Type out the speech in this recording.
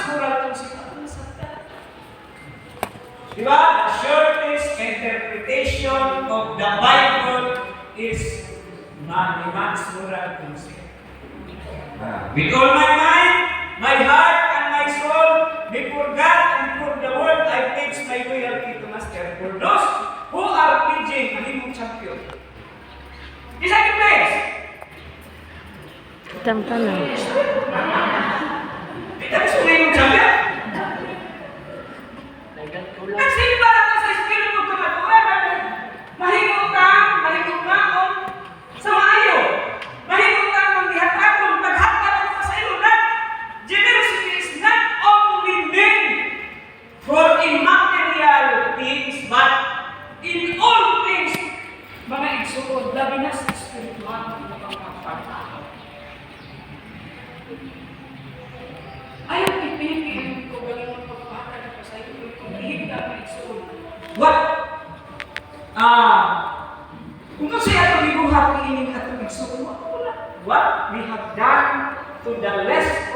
Moral kung sino nasaktan. Diba? The shortest interpretation of the Bible is man's moral concept. With all my mind, my heart, and my soul, before God and for the world, I pledge my loyalty to Master. For those who are pledging ang imong champion. Isa yung pledge. Tampa na. Tapos kung yung champion, nagsimba ka sa espiritu mo kamaturan. Mahigong kang sa maayo. Mahigong kang maghihatakon, maghatakon ka sa ilunan. Generosity is not only meant for immaterial things, but in all things, mga igsuod, labi na sa espiritual ng mga pagkakao. Ayaw ipinipin ko galing ang pagpapakala ko sa iyo kung hihigda na igsuod. What? Kung siya ito bibuhat, iinig at igsuod, what we have done to the less of